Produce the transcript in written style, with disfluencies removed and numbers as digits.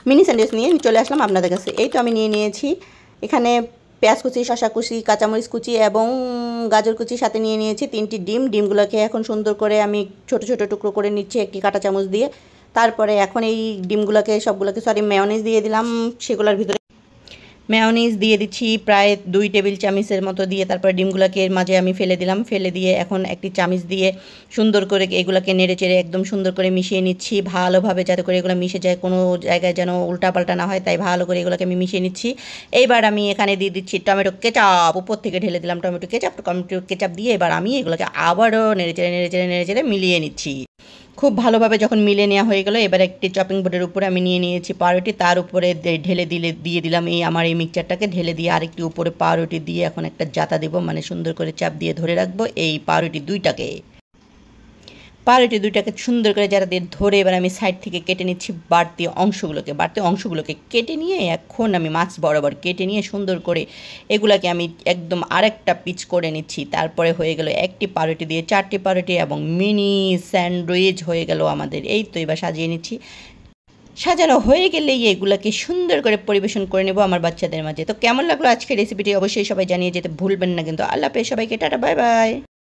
Mini sandwich নিয়ে চলে আসলাম আপনাদের কাছে। এই তো আমি নিয়ে নিয়েছি এখানে পেঁয়াজ কুচি, শসা কুচি, কাঁচামরিচ কুচি এবং গাজর কুচি, সাথে নিয়ে নিয়েছি 3টি ডিম। ডিমগুলোকে এখন সুন্দর করে আমি ছোট ছোট টুকরো করে নিচ্ছি একটি কাঁটা চামচ দিয়ে। তারপরে এখন এই ডিমগুলোকে সবগুলোকে মেয়োনিজ দিয়ে দিলাম। সেগুলোর ভিতরে মেয়োনিজ দিয়ে দিচ্ছি প্রায় 2 টেবিল চামচের মতো দিয়ে, তারপরে ডিমগুলোকে এর মাঝে আমি ফেলে দিলাম। ফেলে দিয়ে এখন একটি চামচ দিয়ে সুন্দর করে এগুলোকে নেড়ে চেড়ে একদম সুন্দর করে মিশিয়ে নিচ্ছি ভালোভাবে, যাতে করে এগুলো মিশে যায়, কোনো জায়গায় যেন উল্টাপাল্টা না হয়, তাই ভালো করে এগুলোকে আমি মিশিয়ে নিচ্ছি। এইবার আমি এখানে দিয়ে দিচ্ছি টমেটো কেচাপ, উপর থেকে ঢেলে দিলাম টমেটো কেচাপ দিয়ে এবার আমি এগুলোকে আবারও নেড়ে চেড়ে মিলিয়ে নিচ্ছি। খুব ভালোভাবে যখন মিলে নেওয়া হয়ে গেল, এবার একটি চপিং বোর্ডের উপরে আমি নিয়ে নিয়েছি পাউরুটি, তার উপরে ঢেলে দিয়ে দিলাম আমার এই মিক্সচারটাকে, ঢেলে দিয়ে আরেকটি উপরে পাউরুটি দিয়ে এখন একটা জাতা দেবো, মানে সুন্দর করে চাপ দিয়ে ধরে রাখবো এই পাউরুটি দুইটাকে সুন্দর করে যারা দিয়ে ধরে এবার আমি সাইড থেকে কেটে নিচ্ছি বাড়তি অংশগুলোকে কেটে নিয়ে এখন আমি মাছ বরাবর কেটে নিয়ে সুন্দর করে এগুলাকে আমি একদম আরেকটা পিচ করে নিচ্ছি। তারপরে হয়ে গেল একটি পাউরুটি দিয়ে 4টি পাউরুটি এবং মিনি স্যান্ডউইচ হয়ে গেল আমাদের। এই তো এবার সাজিয়ে নিচ্ছি। সাজানো হয়ে গেলেই এগুলাকে সুন্দর করে পরিবেশন করে নেব আমার বাচ্চাদের মাঝে। তো কেমন লাগলো আজকের রেসিপিটি অবশ্যই সবাই জানিয়ে যেতে ভুলবেন না কিন্তু। আল্লাহ হাফেজ সবাইকে, টাটা বাই বাই।